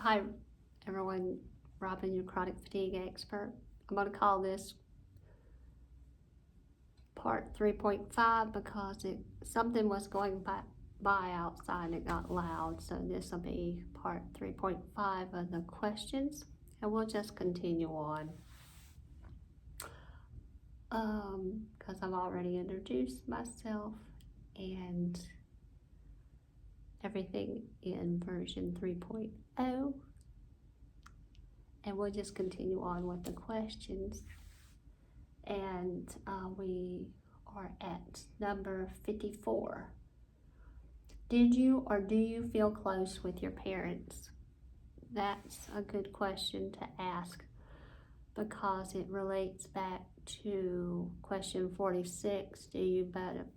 Hi, everyone. Robin, your chronic fatigue expert. I'm going to call this part 3.5 because something was going by outside and it got loud. So this will be part 3.5 of the questions, and we'll just continue on. Because I've already introduced myself and everything in version 3.0. And we'll just continue on with the questions. And we are at number 54. Did you or do you feel close with your parents? That's a good question to ask because it relates back to question 46. Do you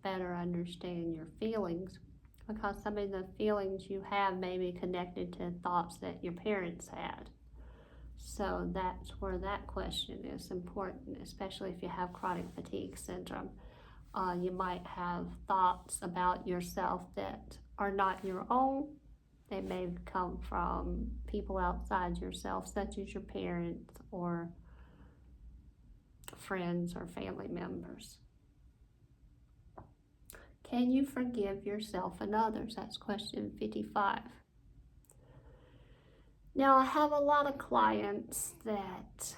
better understand your feelings? Because some of the feelings you have may be connected to thoughts that your parents had. So that's where that question is important, especially if you have chronic fatigue syndrome. You might have thoughts about yourself that are not your own. They may come from people outside yourself, such as your parents or friends or family members. Can you forgive yourself and others? That's question 55. Now, I have a lot of clients that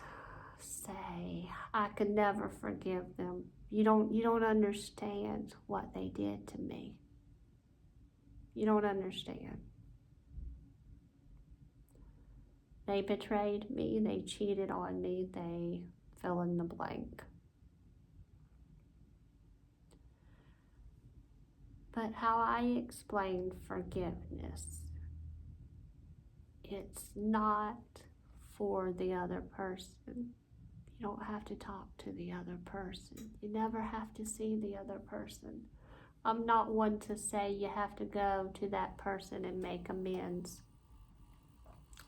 say, I could never forgive them. You don't understand what they did to me. You don't understand. They betrayed me, they cheated on me, they fill in the blank. But how I explain forgiveness, it's not for the other person. You don't have to talk to the other person. You never have to see the other person. I'm not one to say you have to go to that person and make amends.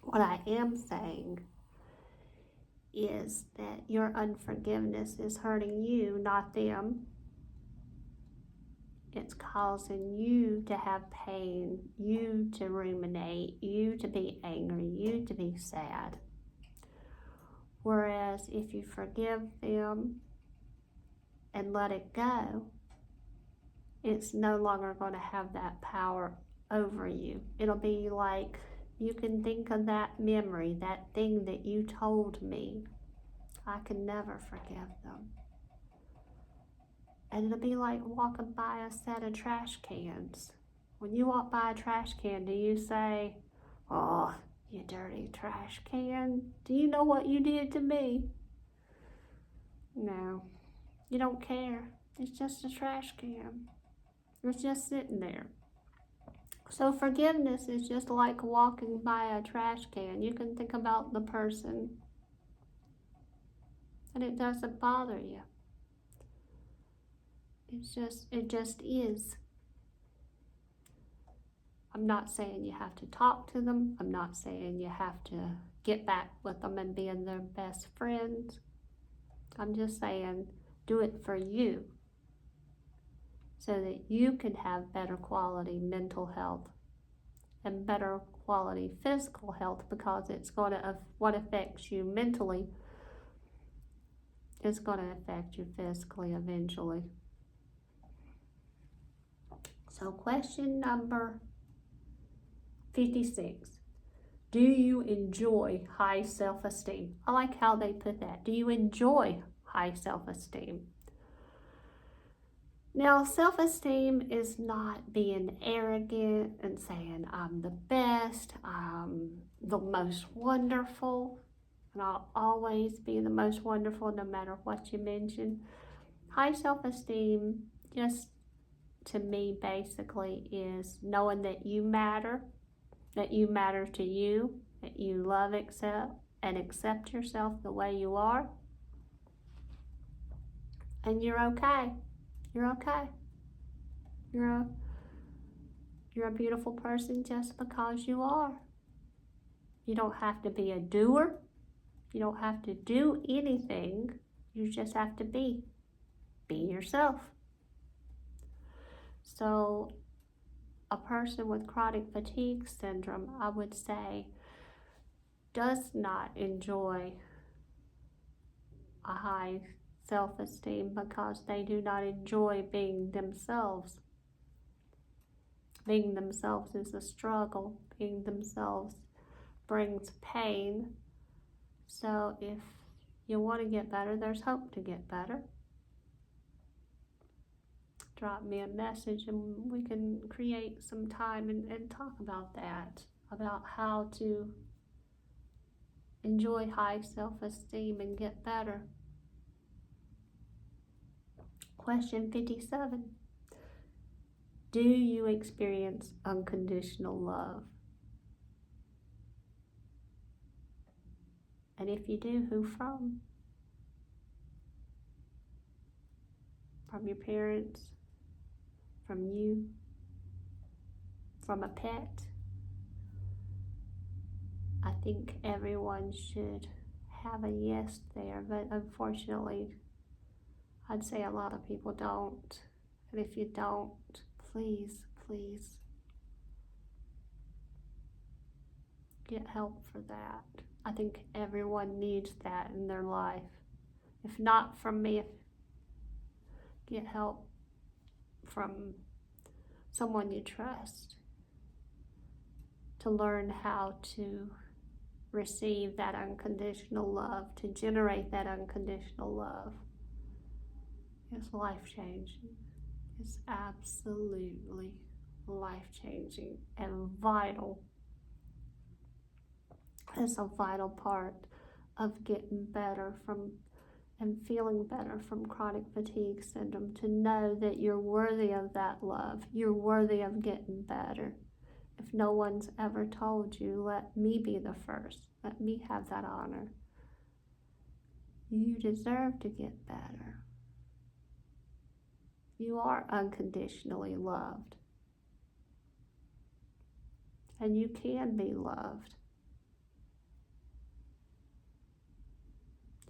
What I am saying is that your unforgiveness is hurting you, not them. It's causing you to have pain, you to ruminate, you to be angry, you to be sad. Whereas if you forgive them and let it go, it's no longer going to have that power over you. It'll be like you can think of that memory, that thing that you told me. I can never forgive them. And it'll be like walking by a set of trash cans. When you walk by a trash can, do you say, oh, you dirty trash can? Do you know what you did to me? No, you don't care. It's just a trash can. It's just sitting there. So forgiveness is just like walking by a trash can. You can think about the person and it doesn't bother you. It just is. I'm not saying you have to talk to them. I'm not saying you have to get back with them and be their best friends. I'm just saying do it for you so that you can have better quality mental health and better quality physical health, because it's going to, what affects you mentally is going to affect you physically eventually. So question number 56. Do you enjoy high self-esteem? I like how they put that. Do you enjoy high self-esteem? Now, self-esteem is not being arrogant and saying, I'm the best, I'm the most wonderful, and I'll always be the most wonderful no matter what you mention. High self-esteem, just to me, basically, is knowing that you matter to you, that you love, accept yourself the way you are, and you're okay. You're okay. You're a beautiful person just because you are. You don't have to be a doer. You don't have to do anything. You just have to be yourself. So a person with chronic fatigue syndrome, I would say, does not enjoy a high self-esteem because they do not enjoy being themselves. Being themselves is a struggle. Being themselves brings pain. So if you want to get better, there's hope to get better. Drop me a message and we can create some time and talk about that, about how to enjoy high self-esteem and get better. Question 57. Do you experience unconditional love? And if you do, who from? From your parents? From you? From a pet? I think everyone should have a yes there, but unfortunately, I'd say a lot of people don't. And if you don't, please get help for that. I think everyone needs that in their life. If not from me, get help from someone you trust to learn how to receive that unconditional love, to generate that unconditional love. It's life-changing. It's absolutely life-changing and vital. It's a vital part of getting better from and feeling better from chronic fatigue syndrome, to know that you're worthy of that love. You're worthy of getting better. If no one's ever told you, let me be the first. Let me have that honor. You deserve to get better. You are unconditionally loved. And you can be loved.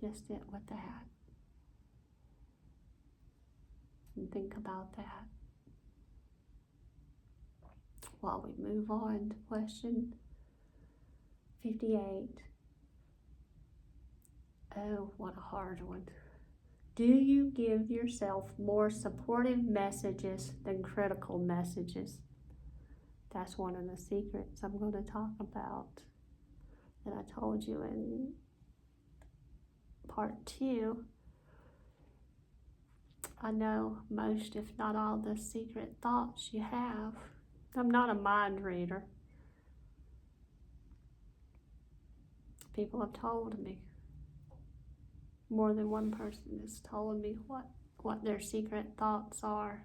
Just sit with that. And think about that. While we move on to question 58. Oh, what a hard one. Do you give yourself more supportive messages than critical messages? That's one of the secrets I'm going to talk about that I told you in part 2. I know most, if not all, the secret thoughts you have. I'm not a mind reader. People have told me. More than one person has told me what their secret thoughts are.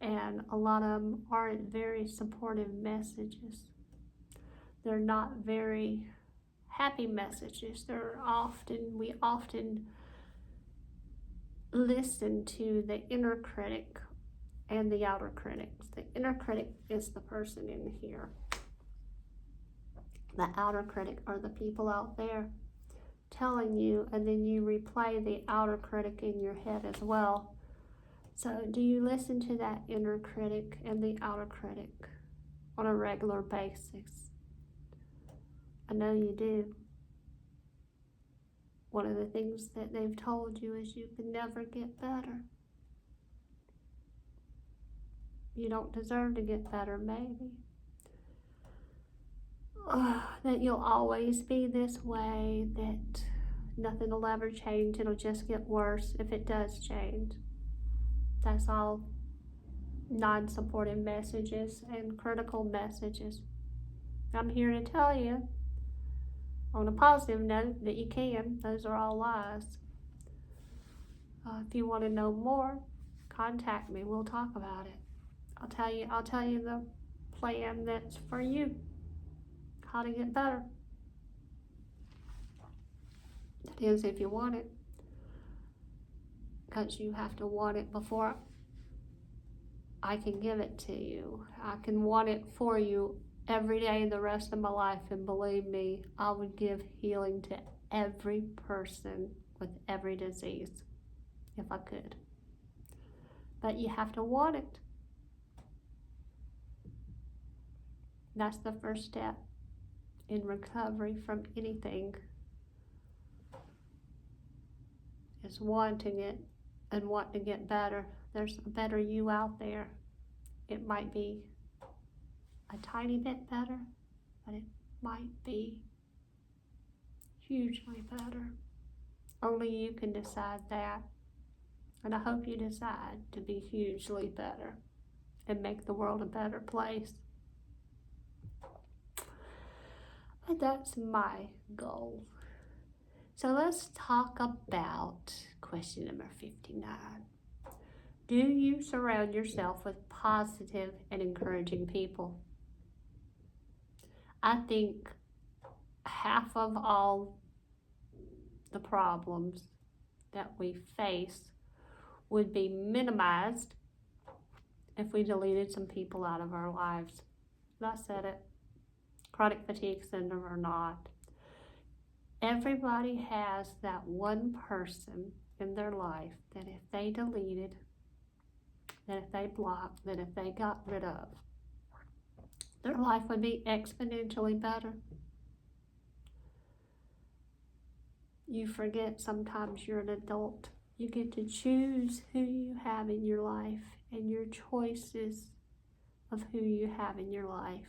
And a lot of them aren't very supportive messages. They're not very happy messages. We often listen to the inner critic and the outer critic. The inner critic is the person in here. The outer critic are the people out there telling you, and then you replay the outer critic in your head as well. So do you listen to that inner critic and the outer critic on a regular basis? I know you do. One of the things that they've told you is you can never get better. You don't deserve to get better, maybe. That you'll always be this way, that nothing will ever change, it'll just get worse if it does change. That's all non-supportive messages and critical messages. I'm here to tell you, on a positive note, that you can. Those are all lies. If you want to know more, contact me. We'll talk about it. I'll tell you the plan that's for you. How to get better. That is, if you want it. Because you have to want it before I can give it to you. I can want it for you every day the rest of my life, and believe me, I would give healing to every person with every disease if I could. But you have to want it. That's the first step. in recovery from anything is wanting it and wanting to get better. There's a better you out there. It might be a tiny bit better, but it might be hugely better. Only you can decide that. And I hope you decide to be hugely better and make the world a better place. But that's my goal. So let's talk about question number 59. Do you surround yourself with positive and encouraging people? I think half of all the problems that we face would be minimized if we deleted some people out of our lives. And I said it, chronic fatigue syndrome or not. Everybody has that one person in their life that if they deleted, that if they blocked, that if they got rid of, their life would be exponentially better. You forget sometimes you're an adult. You get to choose who you have in your life, and your choices of who you have in your life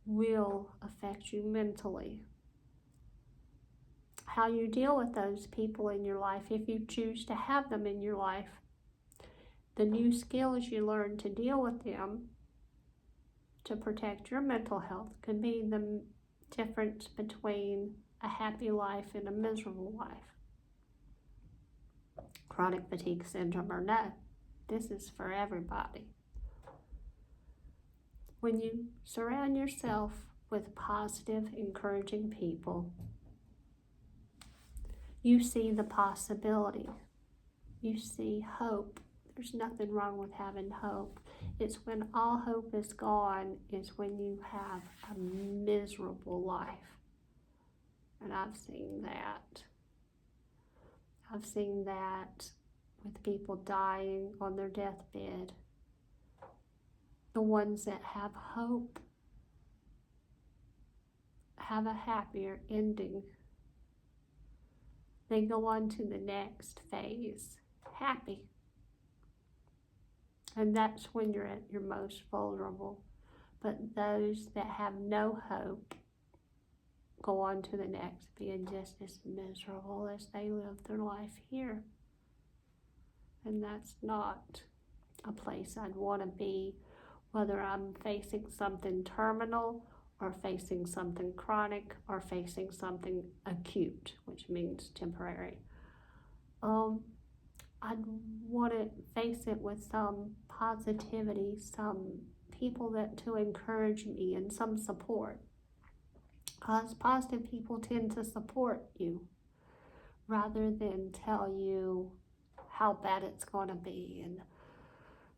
will affect you mentally. How you deal with those people in your life, if you choose to have them in your life, the new skills you learn to deal with them to protect your mental health can be the difference between a happy life and a miserable life. Chronic fatigue syndrome or not, this is for everybody. When you surround yourself with positive, encouraging people, you see the possibility. You see hope. There's nothing wrong with having hope. It's when all hope is gone is when you have a miserable life. And I've seen that. I've seen that with people dying on their deathbed. The ones that have hope have a happier ending. They go on to the next phase, happy. And that's when you're at your most vulnerable. But those that have no hope go on to the next, being just as miserable as they live their life here. And that's not a place I'd want to be, whether I'm facing something terminal or facing something chronic or facing something acute, which means temporary. I'd want to face it with some positivity, some people that to encourage me and some support. Because positive people tend to support you rather than tell you how bad it's going to be and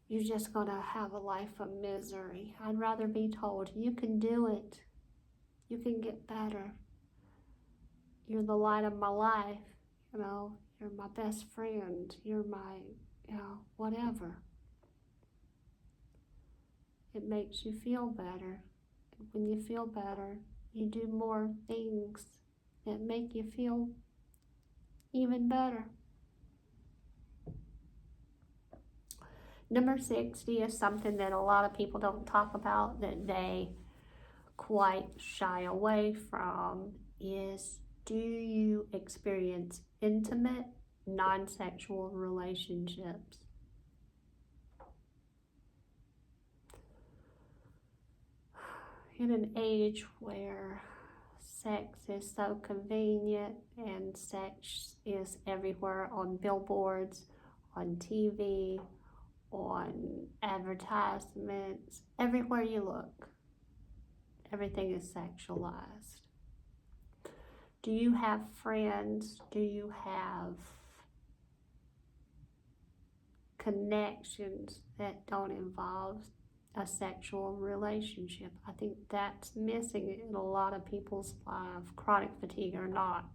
you're just going to have a life of misery. I'd rather be told, you can do it. You can get better. You're the light of my life. You're my best friend. You're my, whatever. It makes you feel better. And when you feel better, you do more things that make you feel even better. Number 60 is something that a lot of people don't talk about, that they quite shy away from, is do you experience intimate, non-sexual relationships? In an age where sex is so convenient and sex is everywhere, on billboards, on TV, on advertisements, everywhere you look, everything is sexualized. Do you have friends? Do you have connections that don't involve a sexual relationship? I think that's missing in a lot of people's life, chronic fatigue or not.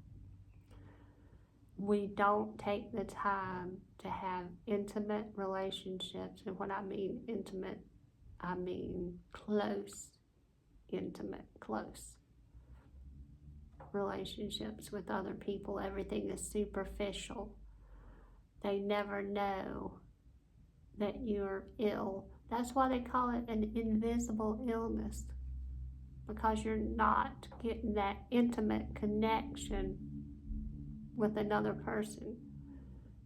We don't take the time to have intimate relationships. And when I mean intimate, I mean close, intimate, close relationships with other people. Everything is superficial. They never know that you're ill. That's why they call it an invisible illness, because you're not getting that intimate connection with another person.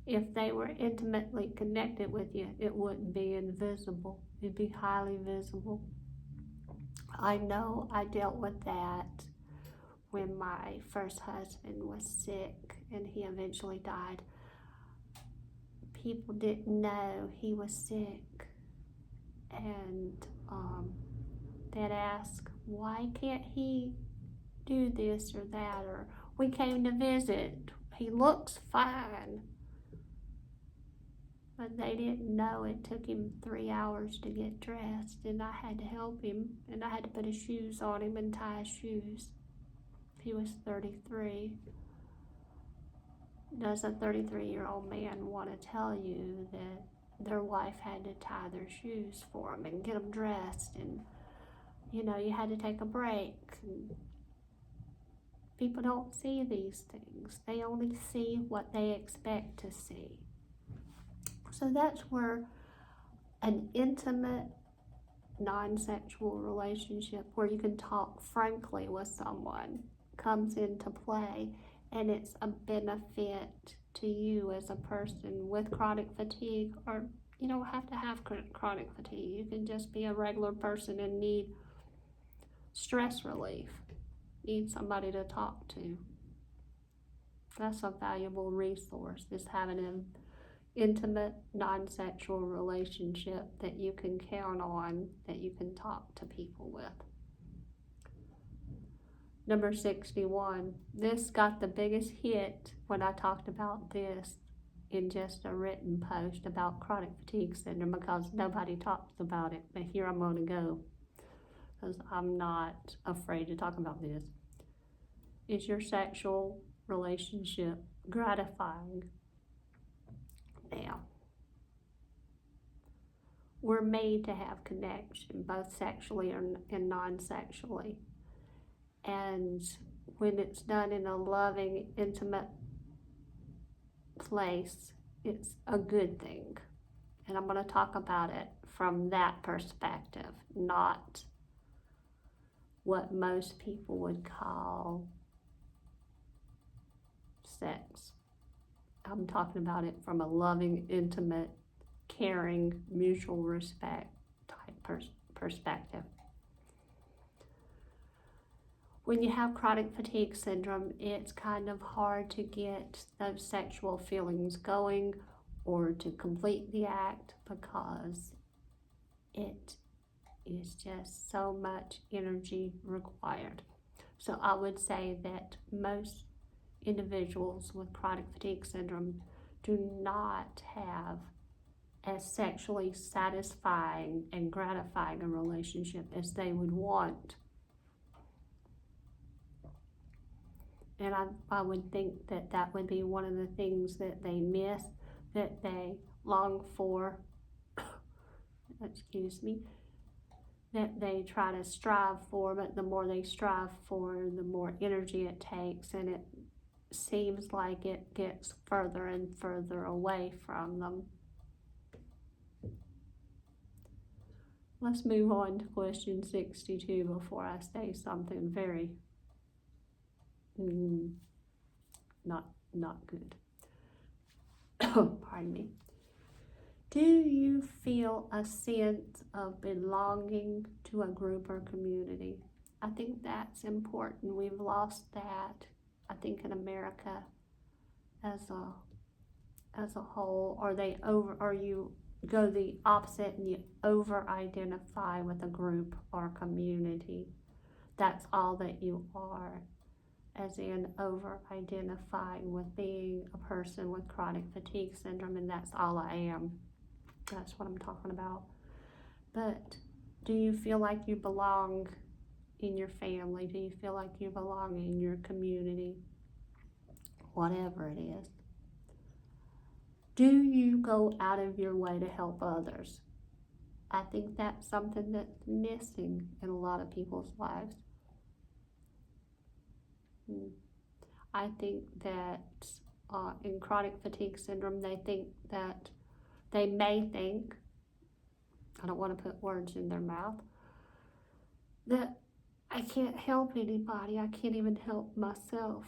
If they were intimately connected with you, it wouldn't be invisible. It'd be highly visible. I know I dealt with that when my first husband was sick and he eventually died. People didn't know he was sick, and they'd ask, why can't he do this or that, or we came to visit, he looks fine. But they didn't know it took him 3 hours to get dressed, and I had to help him, and I had to put his shoes on him and tie his shoes. He was 33. Does a 33-year-old man want to tell you that their wife had to tie their shoes for them and get them dressed, and you had to take a break? And people don't see these things. They only see what they expect to see. So that's where an intimate, non-sexual relationship where you can talk frankly with someone comes into play, and it's a benefit to you as a person with chronic fatigue. Or you don't have to have chronic fatigue. You can just be a regular person and need stress relief, need somebody to talk to. That's a valuable resource, is having an intimate, non-sexual relationship that you can count on, that you can talk to people with. Number 61. This got the biggest hit when I talked about this in just a written post about chronic fatigue syndrome, because nobody talks about it. But here I'm going to go, because I'm not afraid to talk about this. Is your sexual relationship gratifying? Now, we're made to have connection, both sexually and non-sexually. And when it's done in a loving, intimate place, it's a good thing. And I'm going to talk about it from that perspective, not what most people would call sex. I'm talking about it from a loving, intimate, caring, mutual respect type perspective. When you have chronic fatigue syndrome, it's kind of hard to get those sexual feelings going or to complete the act, because it is just so much energy required. So I would say that most individuals with chronic fatigue syndrome do not have as sexually satisfying and gratifying a relationship as they would want. And I would think that that would be one of the things that they miss, that they long for, that they try to strive for, but the more they strive for, the more energy it takes, and it seems like it gets further and further away from them. Let's move on to question 62 before I say something very not good. Pardon me. Do you feel a sense of belonging to a group or community? I think that's important. We've lost that, I think, in America as a whole. Or you go the opposite and you over-identify with a group or community. That's all that you are, as in over-identifying with being a person with chronic fatigue syndrome, and that's all I am. That's what I'm talking about. But do you feel like you belong in your family? Do you feel like you belong in your community? Whatever it is. Do you go out of your way to help others? I think that's something that's missing in a lot of people's lives. I think that in chronic fatigue syndrome, they may think, I don't want to put words in their mouth, that I can't help anybody, I can't even help myself.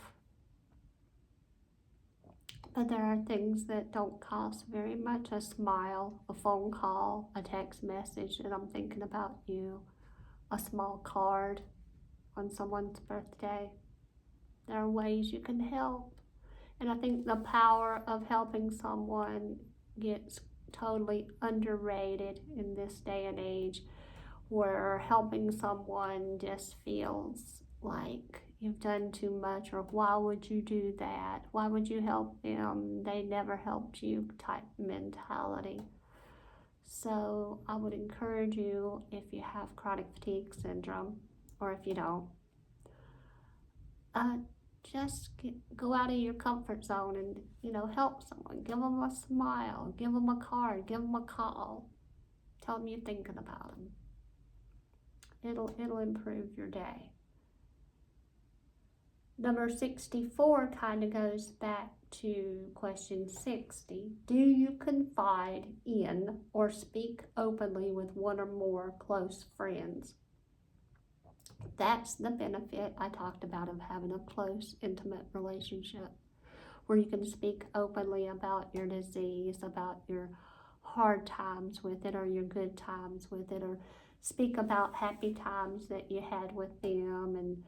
But there are things that don't cost very much. A smile, a phone call, a text message that I'm thinking about you, a small card on someone's birthday. There are ways you can help. And I think the power of helping someone gets totally underrated in this day and age, where helping someone just feels like you've done too much, or why would you do that? Why would you help them? They never helped you type mentality. So I would encourage you, if you have chronic fatigue syndrome, or if you don't, just go out of your comfort zone and, help someone. Give them a smile, give them a card, give them a call. Tell them you're thinking about them. It'll improve your day. Number 64 kind of goes back to question 60. Do you confide in or speak openly with one or more close friends? That's the benefit I talked about of having a close, intimate relationship, where you can speak openly about your disease, about your hard times with it or your good times with it, or speak about happy times that you had with them, and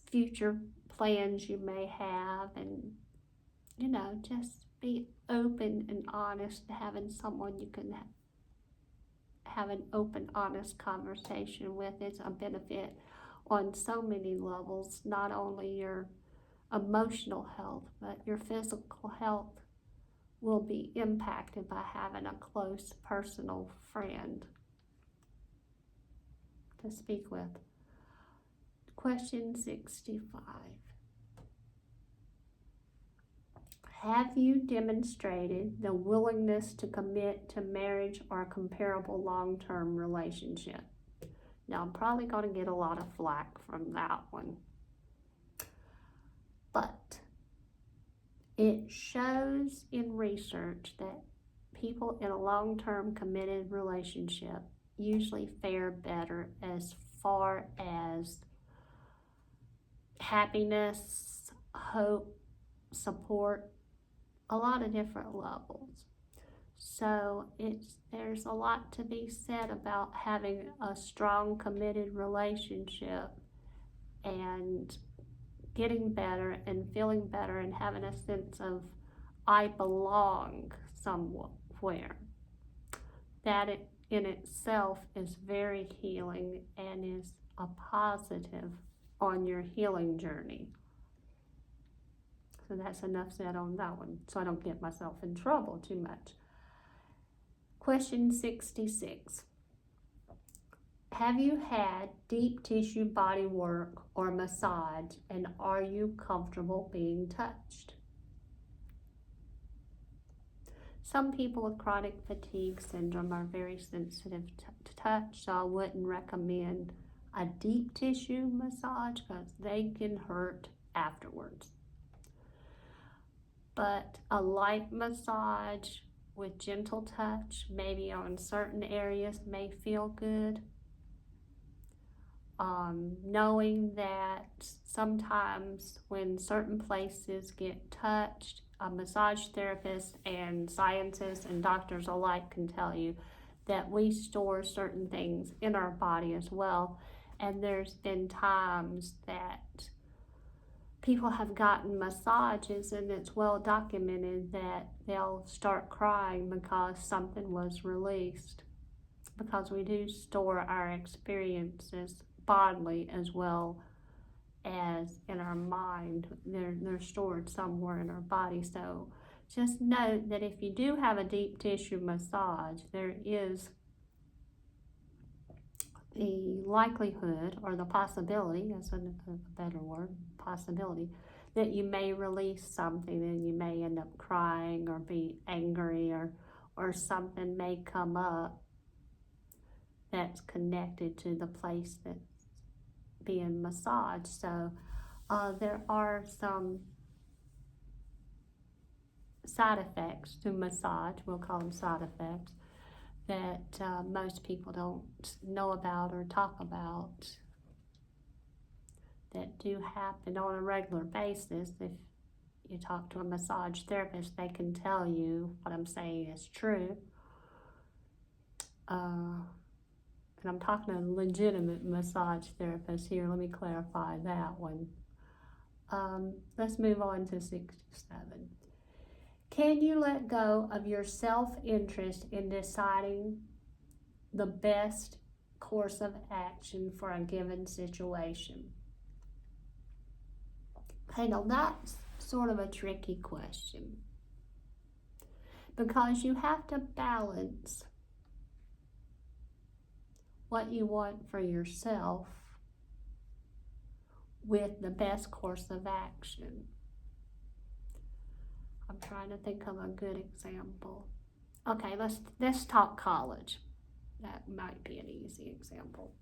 future plans you may have, and just be open and honest, having someone you can have an open, honest conversation with. It's a benefit on so many levels, not only your emotional health, but your physical health will be impacted by having a close personal friend to speak with. Question 65. Have you demonstrated the willingness to commit to marriage or a comparable long-term relationship? Now, I'm probably going to get a lot of flack from that one, but it shows in research that people in a long-term committed relationship usually fare better as far as happiness, hope, support, a lot of different levels. So there's a lot to be said about having a strong, committed relationship and getting better and feeling better and having a sense of I belong somewhere. That in itself is very healing and is a positive on your healing journey. So that's enough said on that one, so I don't get myself in trouble too much. Question 66. Have you had deep tissue body work or massage, and are you comfortable being touched? Some people with chronic fatigue syndrome are very sensitive to touch, so I wouldn't recommend a deep tissue massage because they can hurt afterwards. But a light massage with gentle touch, maybe on certain areas, may feel good. Knowing that sometimes when certain places get touched, a massage therapist and scientists and doctors alike can tell you that we store certain things in our body as well. And there's been times that people have gotten massages, and it's well documented that they'll start crying because something was released, because we do store our experiences bodily as well as in our mind. They're stored somewhere in our body. So just note that if you do have a deep tissue massage, there is the likelihood or the possibility, that's a better word, possibility, that you may release something and you may end up crying or be angry, or something may come up that's connected to the place that's being massaged. So there are some side effects to massage, we'll call them side effects, that most people don't know about or talk about, that do happen on a regular basis. If you talk to a massage therapist, they can tell you what I'm saying is true. And I'm talking to a legitimate massage therapist here. Let me clarify that one. Let's move on to 67. Can you let go of your self-interest in deciding the best course of action for a given situation? Okay, now that's sort of a tricky question, because you have to balance what you want for yourself with the best course of action. I'm trying to think of a good example. Okay, let's talk college. That might be an easy example.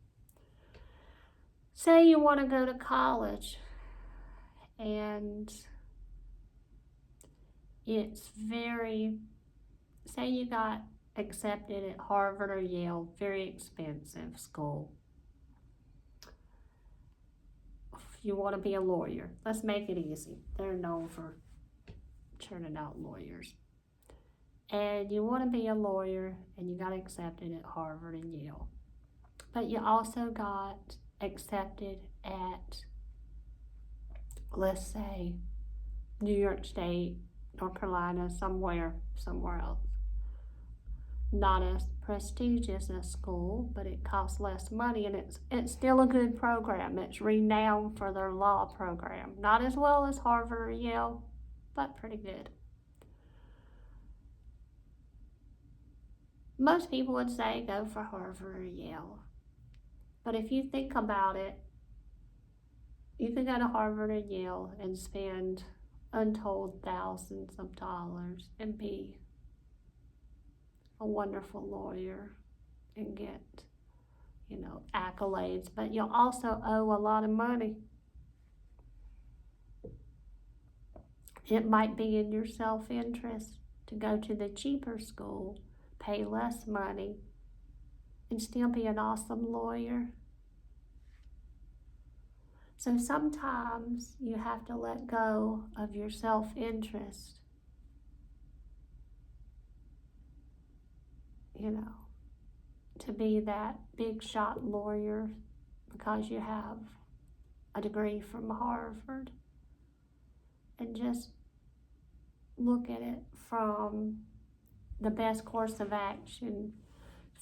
Say you want to go to college and it's say you got accepted at Harvard or Yale, very expensive school. You want to be a lawyer. Let's make it easy. They're known for churning out lawyers. And you want to be a lawyer and you got accepted at Harvard and Yale. But you also got accepted at, let's say, New York State, North Carolina, somewhere else. Not as prestigious a school, but it costs less money, and it's still a good program. It's renowned for their law program. Not as well as Harvard or Yale, but pretty good. Most people would say go for Harvard or Yale. But if you think about it, you can go to Harvard or Yale and spend untold thousands of dollars and be a wonderful lawyer and get, accolades, but you'll also owe a lot of money. It might be in your self-interest to go to the cheaper school, pay less money, and still be an awesome lawyer. So sometimes you have to let go of your self-interest, to be that big shot lawyer because you have a degree from Harvard, and just look at it from the best course of action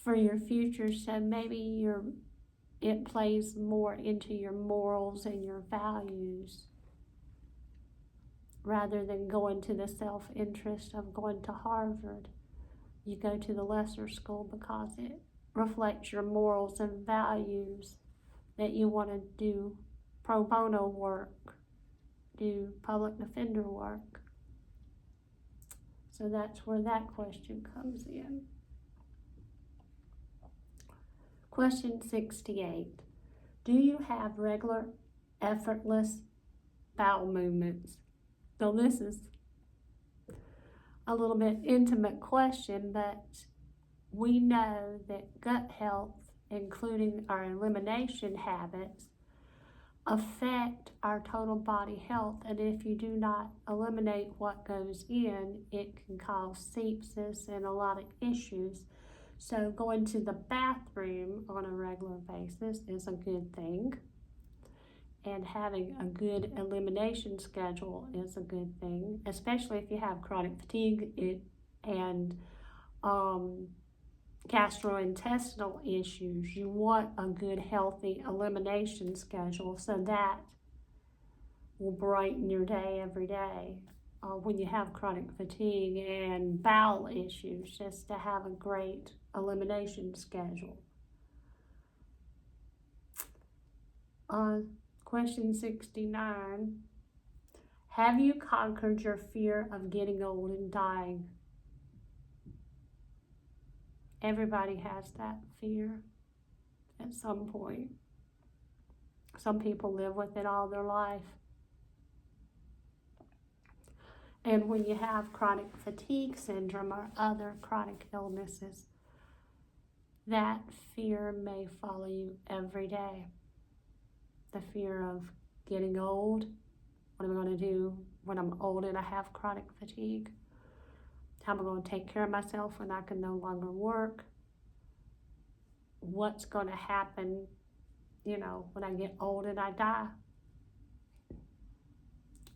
for your future. So maybe it plays more into your morals and your values rather than going to the self-interest of going to Harvard. You go to the lesser school because it reflects your morals and values, that you want to do pro bono work, do public defender work. So that's where that question comes in. Question 68. Do you have regular, effortless bowel movements? So this is a little bit intimate question, but we know that gut health, including our elimination habits, affect our total body health. And if you do not eliminate what goes in, it can cause sepsis and a lot of issues. So going to the bathroom on a regular basis is a good thing. And having a good elimination schedule is a good thing, especially if you have chronic fatigue and gastrointestinal issues. You want a good, healthy elimination schedule, so that will brighten your day every day. When you have chronic fatigue and bowel issues, just to have a great elimination schedule. Question 69. Have you conquered your fear of getting old and dying? Everybody has that fear. at some point. Some people live with it all their life. And when you have chronic fatigue syndrome or other chronic illnesses, that fear may follow you every day. The fear of getting old. What am I going to do when I'm old and I have chronic fatigue? How am I going to take care of myself when I can no longer work? What's going to happen, when I get old and I die?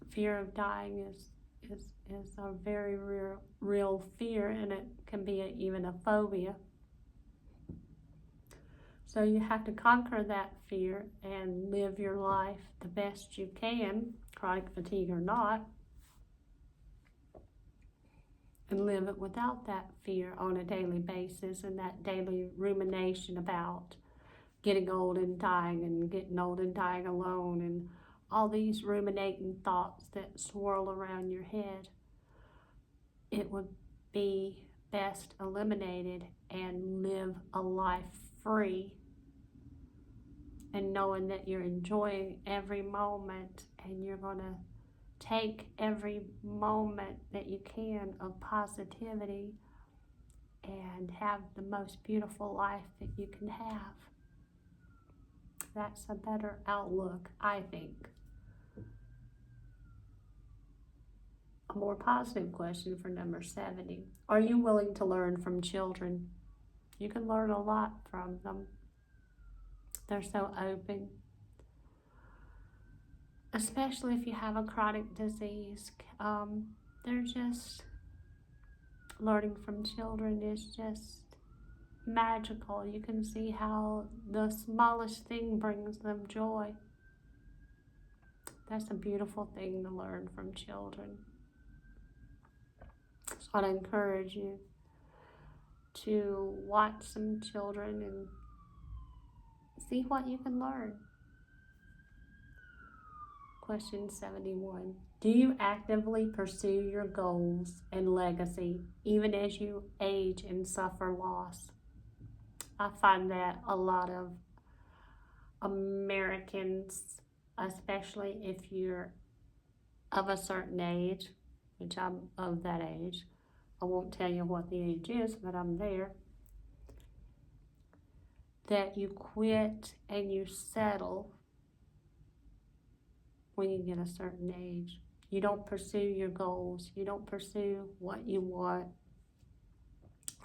Fear of dying is a very real fear, and it can be even a phobia. So you have to conquer that fear and live your life the best you can, chronic fatigue or not, and live it without that fear on a daily basis and that daily rumination about getting old and dying alone and all these ruminating thoughts that swirl around your head. It would be best eliminated and live a life free and knowing that you're enjoying every moment and you're going to take every moment that you can of positivity and have the most beautiful life that you can have. That's a better outlook, I think. A more positive question for number 70. Are you willing to learn from children? You can learn a lot from them. They're so open. Especially if you have a chronic disease. They're just, learning from children is just magical. You can see how the smallest thing brings them joy. That's a beautiful thing to learn from children. So I'd encourage you to watch some children and see what you can learn. Question 71. Do you actively pursue your goals and legacy even as you age and suffer loss? I find that a lot of Americans, especially if you're of a certain age, which I'm of that age. I won't tell you what the age is, but I'm there. That you quit and you settle when you get a certain age. You don't pursue your goals. You don't pursue what you want.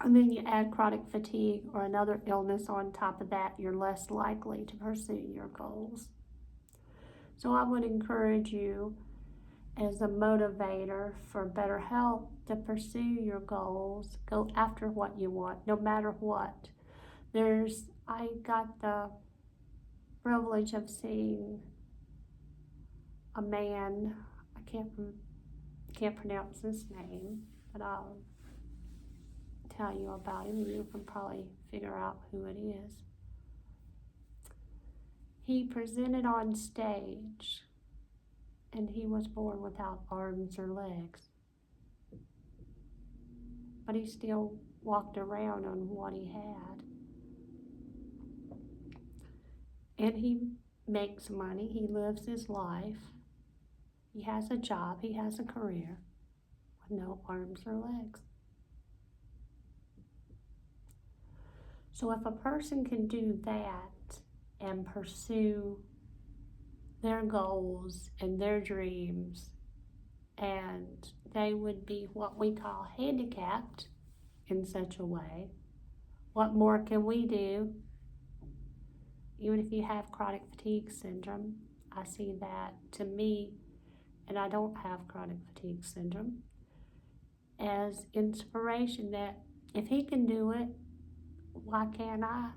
And then you add chronic fatigue or another illness on top of that, you're less likely to pursue your goals. So I would encourage you as a motivator for better health to pursue your goals. Go after what you want, no matter what. I got the privilege of seeing a man, I can't pronounce his name, but I'll tell you about him and you can probably figure out who it is. He presented on stage and he was born without arms or legs. But he still walked around on what he had. And he makes money, he lives his life. He has a job, he has a career with no arms or legs. So if a person can do that and pursue their goals and their dreams, and they would be what we call handicapped in such a way, what more can we do? Even if you have chronic fatigue syndrome, I see that to me, and I don't have chronic fatigue syndrome, as inspiration that if he can do it, why can't I?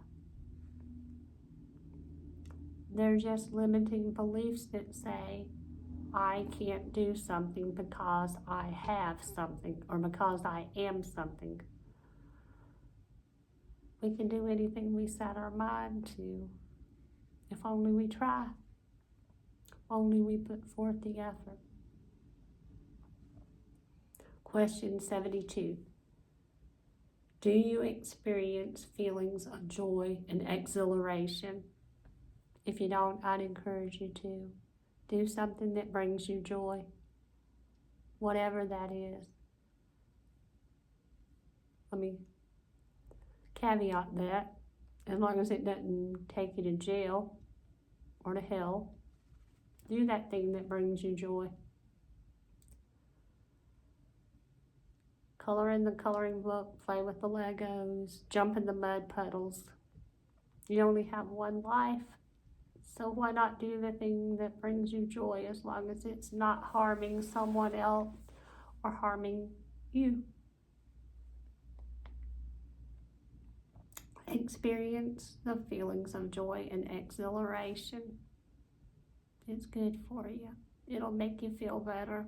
They're just limiting beliefs that say, I can't do something because I have something or because I am something. We can do anything we set our mind to, if only we try, only we put forth the effort. Question 72. Do you experience feelings of joy and exhilaration? If you don't, I'd encourage you to. Do something that brings you joy, whatever that is. Let me caveat that, as long as it doesn't take you to jail or to hell, do that thing that brings you joy. Color in the coloring book, play with the Legos, jump in the mud puddles. You only have one life, so why not do the thing that brings you joy, as long as it's not harming someone else or harming you. Experience the feelings of joy and exhilaration. It's good for you. It'll make you feel better.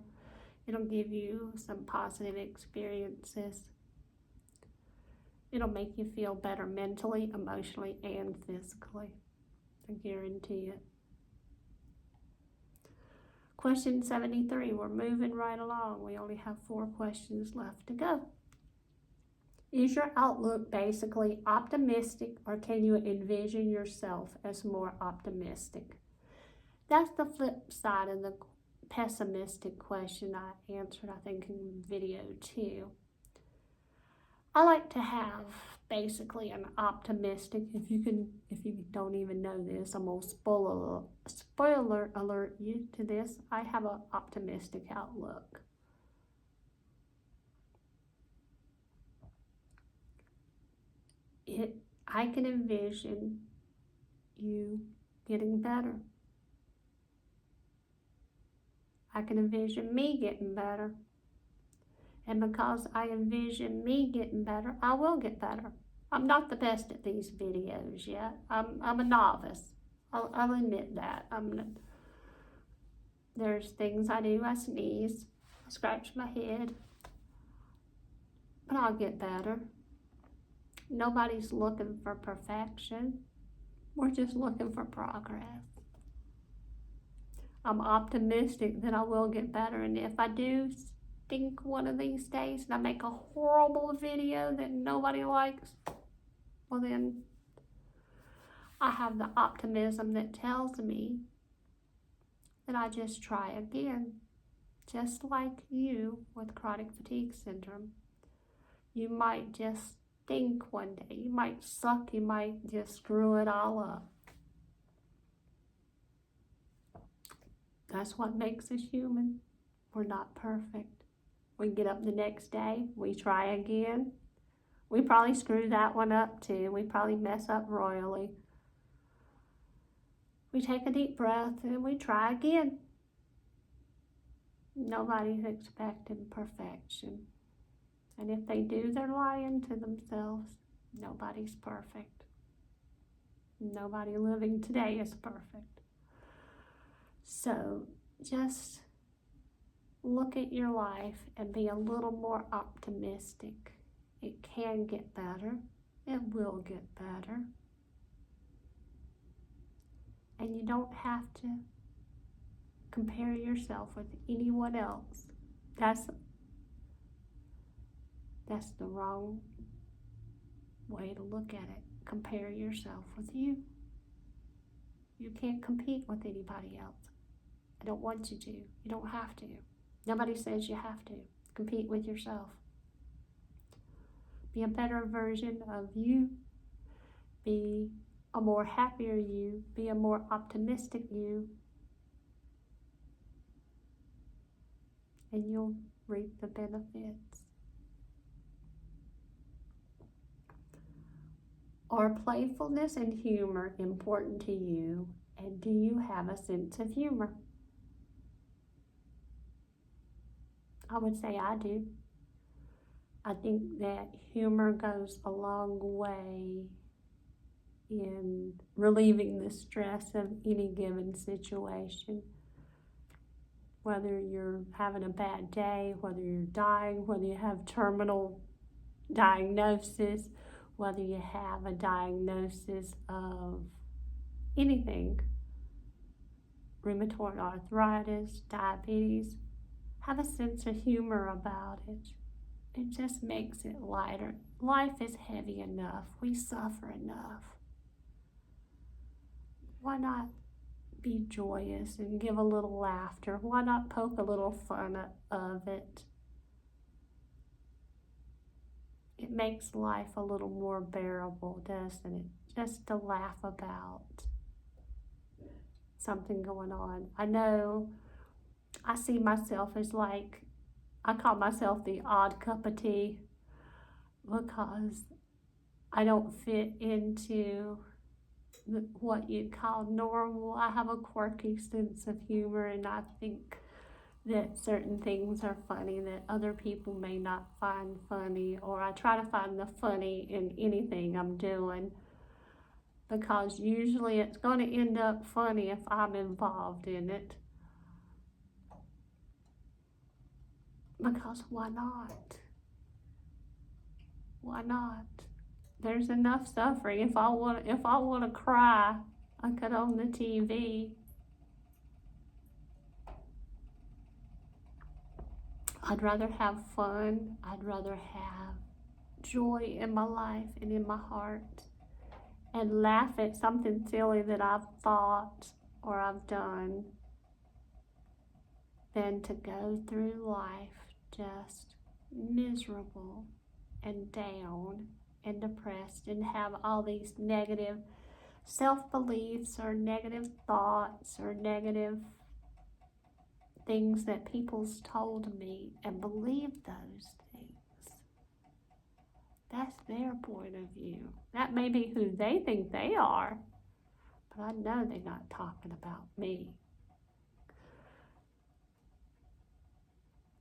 It'll give you some positive experiences. It'll make you feel better mentally, emotionally, and physically. I guarantee it. Question 73. We're moving right along. We only have 4 questions left to go. Is your outlook basically optimistic, or can you envision yourself as more optimistic? That's the flip side of the pessimistic question I answered, I think, in video 2. I like to have basically an optimistic, if you don't even know this, I'm gonna spoiler alert you to this. I have an optimistic outlook. I can envision you getting better. I can envision me getting better. And because I envision me getting better, I will get better. I'm not the best at these videos yet. I'm a novice. I'll admit that. There's things I do. I sneeze. I scratch my head. But I'll get better. Nobody's looking for perfection. We're just looking for progress. I'm optimistic that I will get better. And if I do stink one of these days and I make a horrible video that nobody likes, well then I have the optimism that tells me that I just try again. Just like you with chronic fatigue syndrome. You might just stink one day. You might suck. You might just screw it all up. That's what makes us human. We're not perfect. We get up the next day. We try again. We probably screw that one up too. We probably mess up royally. We take a deep breath and we try again. Nobody's expecting perfection. And if they do, they're lying to themselves. Nobody's perfect. Nobody living today is perfect. So just look at your life and be a little more optimistic. It can get better. It will get better. And you don't have to compare yourself with anyone else. That's the wrong way to look at it. Compare yourself with you. You can't compete with anybody else. I don't want you to. You don't have to. Nobody says you have to. Compete with yourself. Be a better version of you. Be a more happier you. Be a more optimistic you. And you'll reap the benefits. Are playfulness and humor important to you? And do you have a sense of humor? I would say I do. I think that humor goes a long way in relieving the stress of any given situation. Whether you're having a bad day, whether you're dying, whether you have terminal diagnosis, whether you have a diagnosis of anything, rheumatoid arthritis, diabetes, have a sense of humor about it. It just makes it lighter. Life is heavy enough. We suffer enough. Why not be joyous and give a little laughter? Why not poke a little fun of it? It makes life a little more bearable, doesn't it? Just to laugh about something going on. I know I see myself as like, I call myself the odd cup of tea because I don't fit into what you'd call normal. I have a quirky sense of humor, and I think that certain things are funny that other people may not find funny, or I try to find the funny in anything I'm doing, because usually it's going to end up funny if I'm involved in it. Because why not? Why not? There's enough suffering. If I want to cry, I cut on the TV. I'd rather have fun. I'd rather have joy in my life and in my heart, and laugh at something silly that I've thought or I've done, than to go through life just miserable and down and depressed and have all these negative self-beliefs or negative thoughts or negative things that people's told me and believe those things. That's their point of view. That may be who they think they are, but I know they're not talking about me.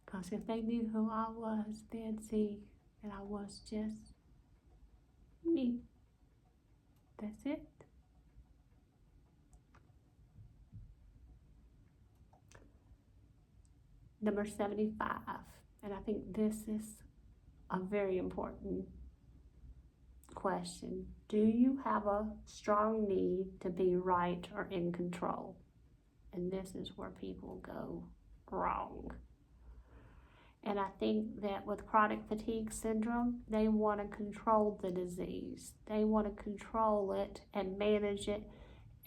Because if they knew who I was, they'd see that I was just me. That's it. Number 75, and I think this is a very important question. Do you have a strong need to be right or in control? And this is where people go wrong. And I think that with chronic fatigue syndrome, they want to control the disease. They want to control it and manage it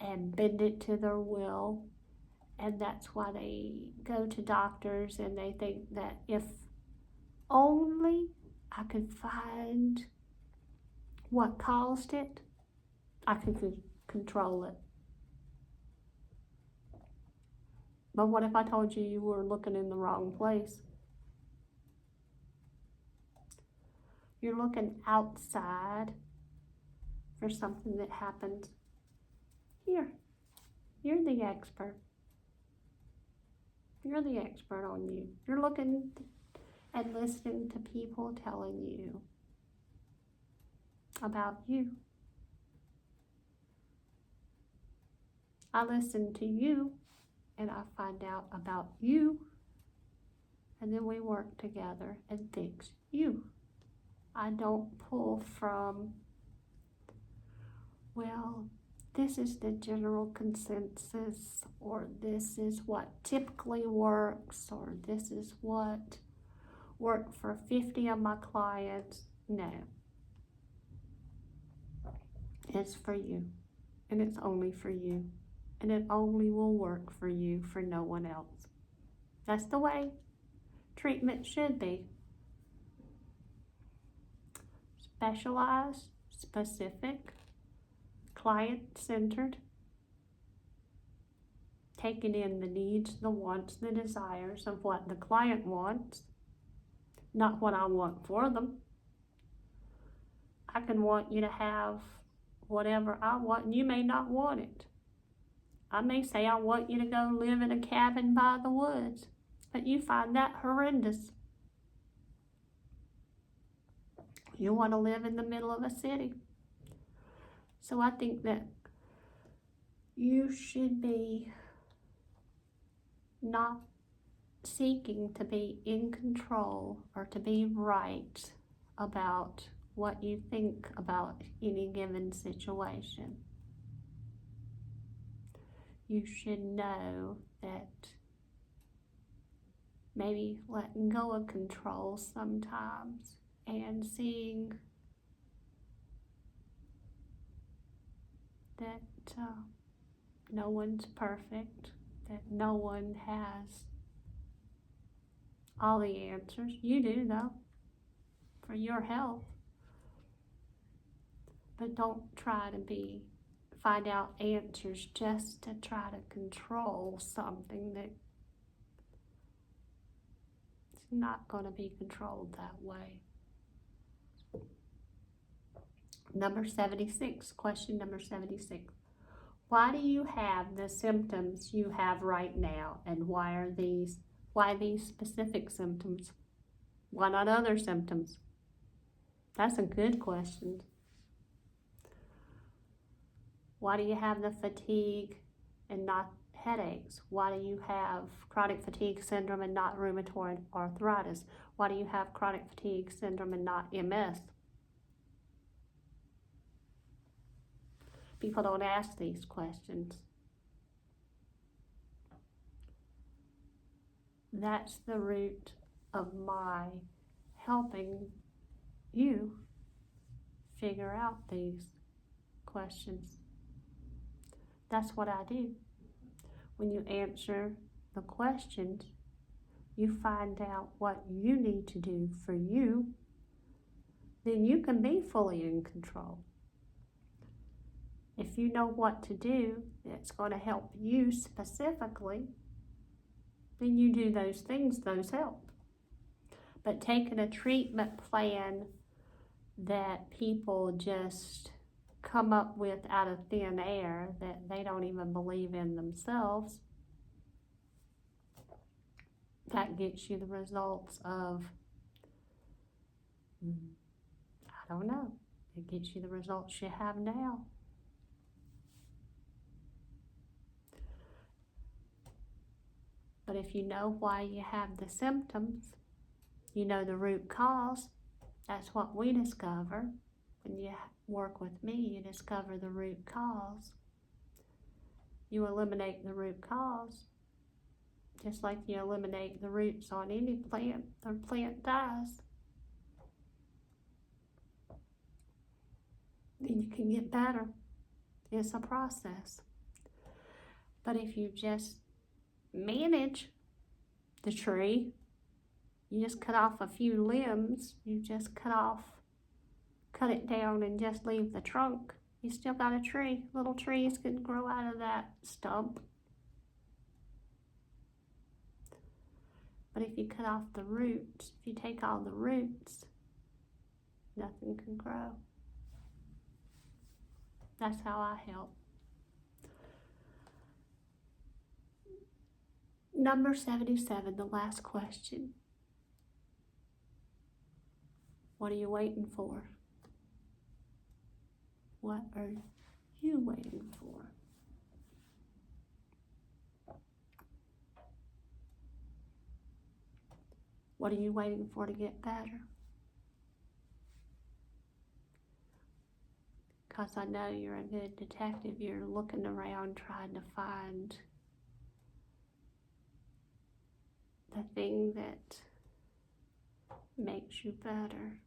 and bend it to their will. And that's why they go to doctors, and they think that if only I could find what caused it, I could control it. But what if I told you you were looking in the wrong place? You're looking outside for something that happened here. You're the expert. You're the expert on you. You're looking and listening to people telling you about you. I listen to you and I find out about you, and then we work together and fix you. I don't pull from, well, this is the general consensus, or this is what typically works, or this is what worked for 50 of my clients. No. It's for you, and it's only for you, and it only will work for you, for no one else. That's the way treatment should be. Specialized, specific, client-centered, taking in the needs, the wants, the desires of what the client wants, not what I want for them. I can want you to have whatever I want, and you may not want it. I may say I want you to go live in a cabin by the woods, but you find that horrendous. You want to live in the middle of a city. So I think that you should be not seeking to be in control or to be right about what you think about any given situation. You should know that maybe letting go of control sometimes and seeing that no one's perfect, that no one has all the answers. You do, though, for your health. But don't try to find out answers just to try to control something that's not going to be controlled that way. Number 76, question number 76. Why do you have the symptoms you have right now, and why these specific symptoms? Why not other symptoms? That's a good question. Why do you have the fatigue and not headaches? Why do you have chronic fatigue syndrome and not rheumatoid arthritis? Why do you have chronic fatigue syndrome and not MS? People don't ask these questions. That's the root of my helping you figure out these questions. That's what I do. When you answer the questions, you find out what you need to do for you, then you can be fully in control. If you know what to do that's going to help you specifically, then you do those things, those help. But taking a treatment plan that people just come up with out of thin air, that they don't even believe in themselves, that gets you the results of, I don't know, it gets you the results you have now. But if you know why you have the symptoms, you know the root cause. That's what we discover. When you work with me, you discover the root cause. You eliminate the root cause, just like you eliminate the roots on any plant. The plant dies. Then you can get better. It's a process. But if you just manage the tree, you just cut off a few limbs, you just cut it down and just leave the trunk, you still got a tree. Little trees can grow out of that stump. But if you cut off the roots, if you take all the roots, nothing can grow. That's how I help. Number 77, the last question. What are you waiting for? What are you waiting for? What are you waiting for to get better? Because I know you're a good detective. You're looking around trying to find the thing that makes you better.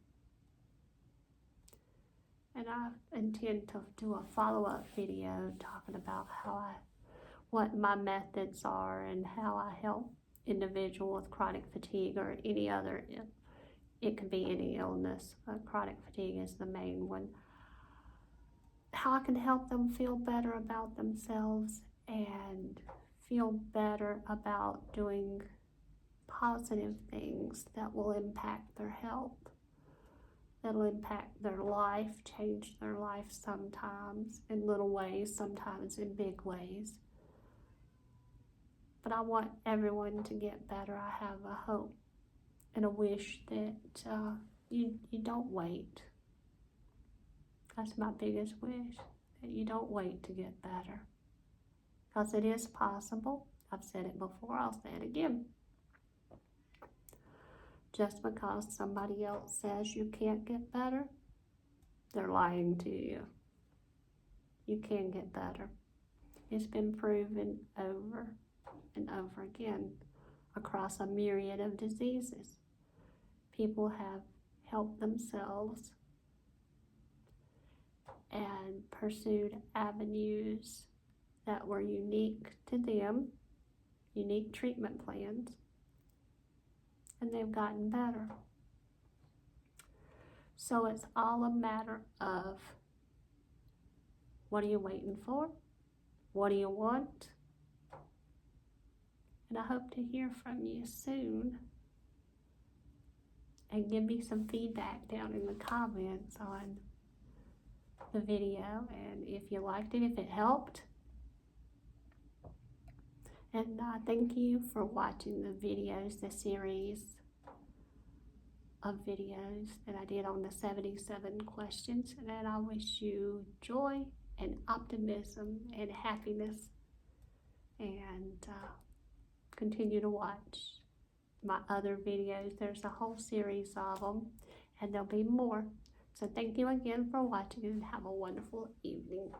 And I intend to do a follow-up video talking about what my methods are and how I help individual with chronic fatigue or any other. It could be any illness. Chronic fatigue is the main one. How I can help them feel better about themselves and feel better about doing positive things that will impact their health, that'll impact their life, change their life sometimes in little ways, sometimes in big ways. But I want everyone to get better. I have a hope and a wish that you don't wait. That's my biggest wish, that you don't wait to get better. Because it is possible. I've said it before, I'll say it again. Just because somebody else says you can't get better, they're lying to you. You can get better. It's been proven over and over again across a myriad of diseases. People have helped themselves and pursued avenues that were unique to them, unique treatment plans, and they've gotten better. So it's all a matter of, what are you waiting for? What do you want? And I hope to hear from you soon. And give me some feedback down in the comments on the video, and if you liked it, if it helped. And thank you for watching the videos, the series of videos that I did on the 77 questions. And I wish you joy and optimism and happiness, and continue to watch my other videos. There's a whole series of them, and there'll be more. So thank you again for watching, and have a wonderful evening.